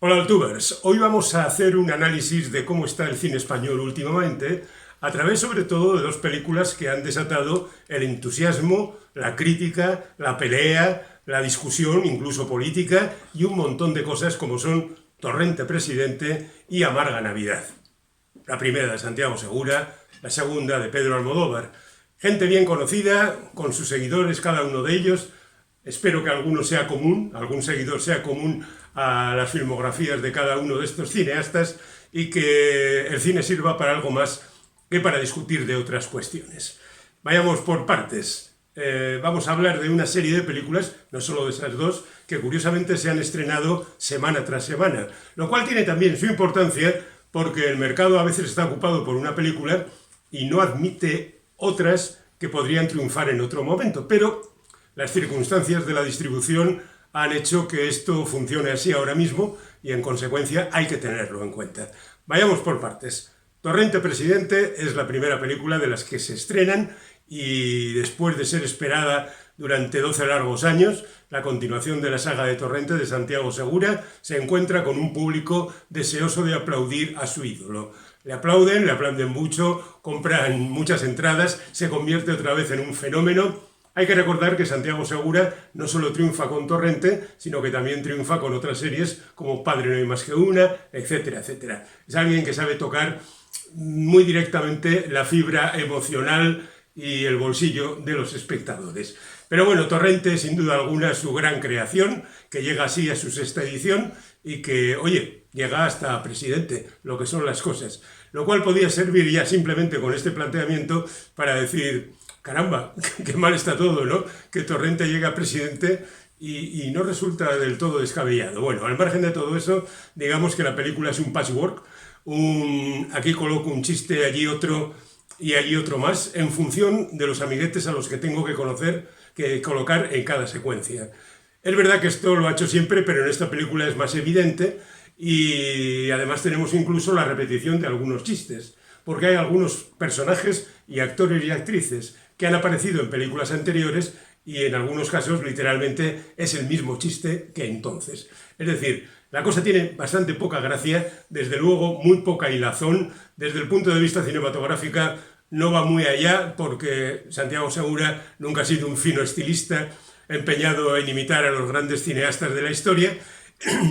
Hola Altubers, hoy vamos a hacer un análisis de cómo está el cine español últimamente, a través sobre todo de dos películas que han desatado el entusiasmo, la crítica, la pelea, la discusión, incluso política, y un montón de cosas como son Torrente Presidente y Amarga Navidad. La primera de Santiago Segura, la segunda de Pedro Almodóvar. Gente bien conocida, con sus seguidores, cada uno de ellos. Espero que alguno sea común, algún seguidor sea común a las filmografías de cada uno de estos cineastas y que el cine sirva para algo más que para discutir de otras cuestiones. Vayamos por partes. Vamos a hablar de una serie de películas, no solo de esas dos, que curiosamente se han estrenado semana tras semana, lo cual tiene también su importancia porque el mercado a veces está ocupado por una película y no admite otras que podrían triunfar en otro momento, pero las circunstancias de la distribución han hecho que esto funcione así ahora mismo y en consecuencia hay que tenerlo en cuenta. Vayamos por partes. Torrente Presidente es la primera película de las que se estrenan y después de ser esperada durante 12 largos años, la continuación de la saga de Torrente de Santiago Segura se encuentra con un público deseoso de aplaudir a su ídolo. Le aplauden mucho, compran muchas entradas, se convierte otra vez en un fenómeno. Hay que recordar que Santiago Segura no solo triunfa con Torrente, sino que también triunfa con otras series como Padre no hay más que una, etcétera, etcétera. Es alguien que sabe tocar muy directamente la fibra emocional y el bolsillo de los espectadores. Pero bueno, Torrente sin duda alguna es su gran creación, que llega así a su sexta edición y que, oye, llega hasta Presidente, lo que son las cosas. Lo cual podía servir ya simplemente con este planteamiento para decir, caramba, qué mal está todo, ¿no? Que Torrente llega a Presidente y no resulta del todo descabellado. Bueno, al margen de todo eso, digamos que la película es un patchwork, aquí coloco un chiste, allí otro y allí otro más, en función de los amiguetes a los que tengo que colocar en cada secuencia. Es verdad que esto lo ha hecho siempre, pero en esta película es más evidente y además tenemos incluso la repetición de algunos chistes, porque hay algunos personajes y actores y actrices que han aparecido en películas anteriores y en algunos casos literalmente es el mismo chiste que entonces. Es decir, la cosa tiene bastante poca gracia, desde luego muy poca hilazón, desde el punto de vista cinematográfico no va muy allá porque Santiago Segura nunca ha sido un fino estilista empeñado en imitar a los grandes cineastas de la historia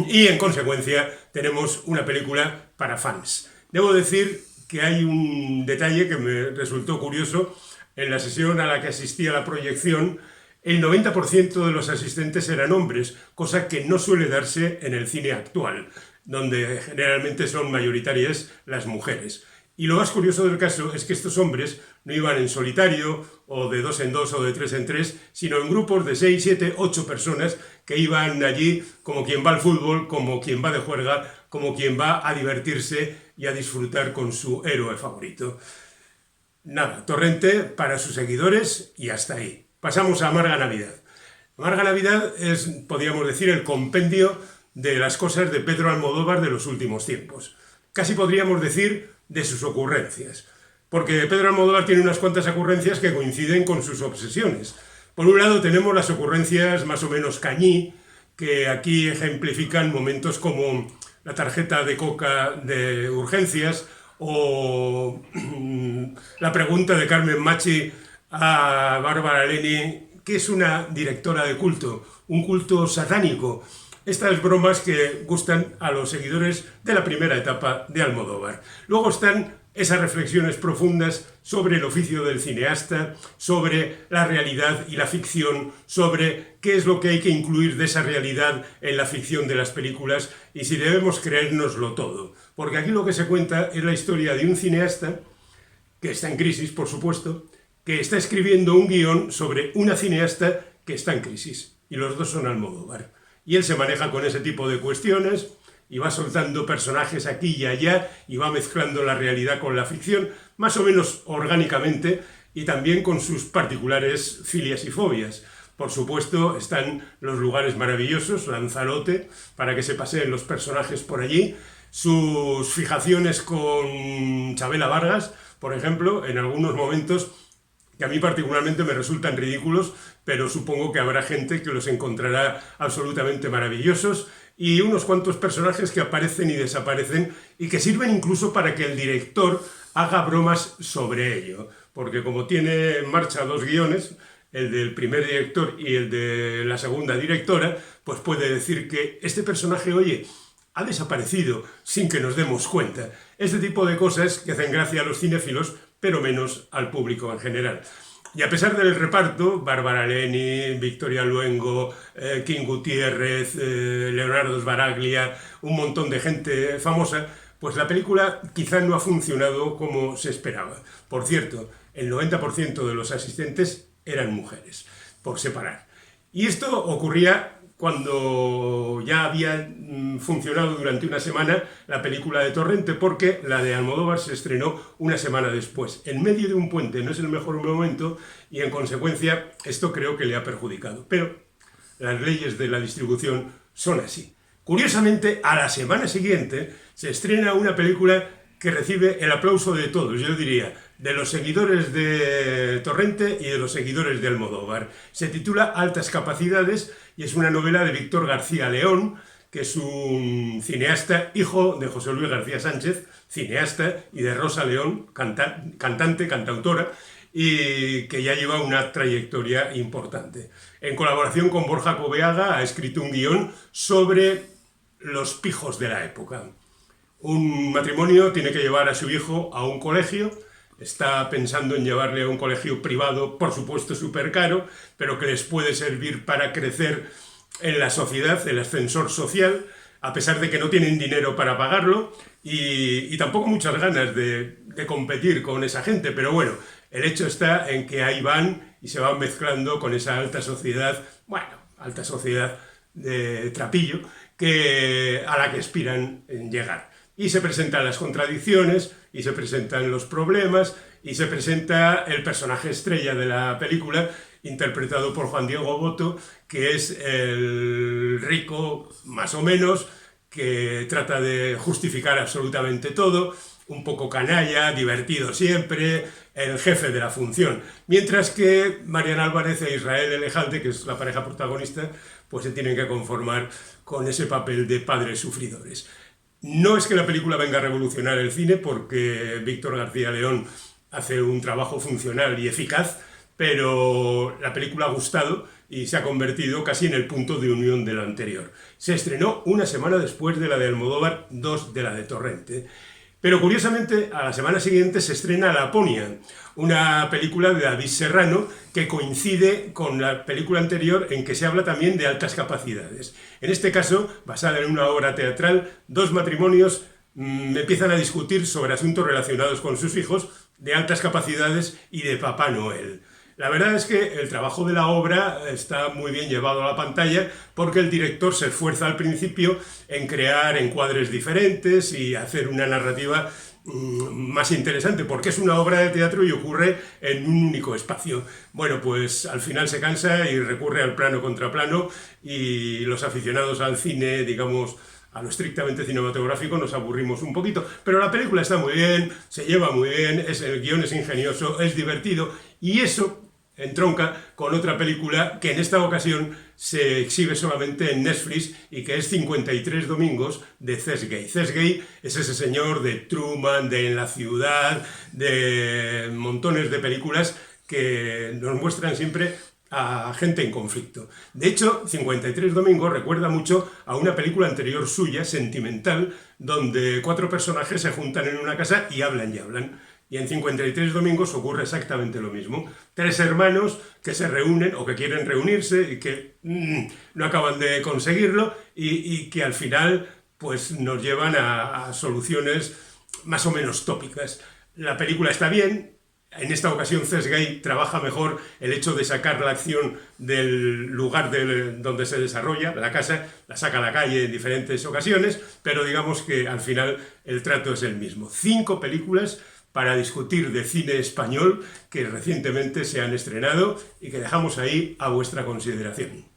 y en consecuencia tenemos una película para fans. Debo decir que hay un detalle que me resultó curioso. En la sesión a la que asistí a la proyección, el 90% de los asistentes eran hombres, cosa que no suele darse en el cine actual, donde generalmente son mayoritarias las mujeres. Y lo más curioso del caso es que estos hombres no iban en solitario, o de dos en dos, o de tres en tres, sino en grupos de 6, 7, 8 personas que iban allí como quien va al fútbol, como quien va de juerga, como quien va a divertirse y a disfrutar con su héroe favorito. Nada, Torrente para sus seguidores y hasta ahí. Pasamos a Amarga Navidad. Amarga Navidad es, podríamos decir, el compendio de las cosas de Pedro Almodóvar de los últimos tiempos. Casi podríamos decir de sus ocurrencias. Porque Pedro Almodóvar tiene unas cuantas ocurrencias que coinciden con sus obsesiones. Por un lado tenemos las ocurrencias más o menos cañí, que aquí ejemplifican momentos como la tarjeta de coca de urgencias o la pregunta de Carmen Machi a Bárbara Leni, que es una directora de culto, un culto satánico. Estas bromas que gustan a los seguidores de la primera etapa de Almodóvar. Luego están esas reflexiones profundas sobre el oficio del cineasta, sobre la realidad y la ficción, sobre qué es lo que hay que incluir de esa realidad en la ficción de las películas y si debemos creérnoslo todo. Porque aquí lo que se cuenta es la historia de un cineasta que está en crisis, por supuesto, que está escribiendo un guión sobre una cineasta que está en crisis. Y los dos son Almodóvar. Y él se maneja con ese tipo de cuestiones y va soltando personajes aquí y allá y va mezclando la realidad con la ficción, más o menos orgánicamente y también con sus particulares filias y fobias. Por supuesto, están los lugares maravillosos, Lanzarote, para que se paseen los personajes por allí, sus fijaciones con Chabela Vargas, por ejemplo, en algunos momentos que a mí particularmente me resultan ridículos, pero supongo que habrá gente que los encontrará absolutamente maravillosos. y unos cuantos personajes que aparecen y desaparecen y que sirven incluso para que el director haga bromas sobre ello, porque como tiene en marcha dos guiones, el del primer director y el de la segunda directora, pues puede decir que este personaje, oye, ha desaparecido sin que nos demos cuenta. Este tipo de cosas que hacen gracia a los cinéfilos, pero menos al público en general. Y a pesar del reparto, Bárbara Leni, Victoria Luengo, King Gutiérrez, Leonardo Sbaraglia, un montón de gente famosa, pues la película quizá no ha funcionado como se esperaba. Por cierto, el 90% de los asistentes eran mujeres, por separar. Y esto ocurría cuando ya había funcionado durante una semana la película de Torrente, porque la de Almodóvar se estrenó una semana después. En medio de un puente no es el mejor momento y en consecuencia esto creo que le ha perjudicado. Pero las leyes de la distribución son así. Curiosamente, a la semana siguiente se estrena una película que recibe el aplauso de todos, yo diría, de los seguidores de Torrente y de los seguidores de Almodóvar. Se titula Altas Capacidades y es una novela de Víctor García León, que es un cineasta, hijo de José Luis García Sánchez, cineasta, y de Rosa León, cantante, cantautora, y que ya lleva una trayectoria importante. En colaboración con Borja Coveaga ha escrito un guión sobre los pijos de la época. Un matrimonio tiene que llevar a su hijo a un colegio, está pensando en llevarle a un colegio privado, por supuesto súper caro, pero que les puede servir para crecer en la sociedad, el ascensor social, a pesar de que no tienen dinero para pagarlo y tampoco muchas ganas de competir con esa gente, pero bueno, el hecho está en que ahí van y se van mezclando con esa alta sociedad, bueno, alta sociedad de trapillo, a la que aspiran en llegar. Y se presentan las contradicciones, y se presentan los problemas, y se presenta el personaje estrella de la película, interpretado por Juan Diego Boto, que es el rico, más o menos, que trata de justificar absolutamente todo, un poco canalla, divertido siempre, el jefe de la función. Mientras que Mariana Álvarez e Israel Elejante, que es la pareja protagonista, pues se tienen que conformar con ese papel de padres sufridores. No es que la película venga a revolucionar el cine, porque Víctor García León hace un trabajo funcional y eficaz, pero la película ha gustado y se ha convertido casi en el punto de unión de la anterior. Se estrenó una semana después de la de Almodóvar, 2 de la de Torrente. Pero curiosamente, a la semana siguiente se estrena Laponia, una película de David Serrano que coincide con la película anterior en que se habla también de altas capacidades. En este caso, basada en una obra teatral, dos matrimonios empiezan a discutir sobre asuntos relacionados con sus hijos, de altas capacidades y de Papá Noel. La verdad es que el trabajo de la obra está muy bien llevado a la pantalla porque el director se esfuerza al principio en crear encuadres diferentes y hacer una narrativa más interesante, porque es una obra de teatro y ocurre en un único espacio. Bueno, pues al final se cansa y recurre al plano contra plano, y los aficionados al cine, digamos, a lo estrictamente cinematográfico, nos aburrimos un poquito, pero la película está muy bien, se lleva muy bien, el guión es ingenioso, es divertido, y eso entronca con otra película que en esta ocasión se exhibe solamente en Netflix y que es 53 domingos, de Cés Gay. Cés Gay es ese señor de Truman, de En la ciudad, de montones de películas que nos muestran siempre a gente en conflicto. De hecho, 53 domingos recuerda mucho a una película anterior suya, Sentimental, donde 4 personajes se juntan en una casa y hablan y hablan. Y en 53 domingos ocurre exactamente lo mismo. 3 hermanos que se reúnen o que quieren reunirse y que no acaban de conseguirlo y que al final pues, nos llevan a soluciones más o menos tópicas. La película está bien. En esta ocasión Cés Gay trabaja mejor el hecho de sacar la acción del lugar donde se desarrolla, la casa, la saca a la calle en diferentes ocasiones, pero digamos que al final el trato es el mismo. 5 películas para discutir de cine español que recientemente se han estrenado y que dejamos ahí a vuestra consideración.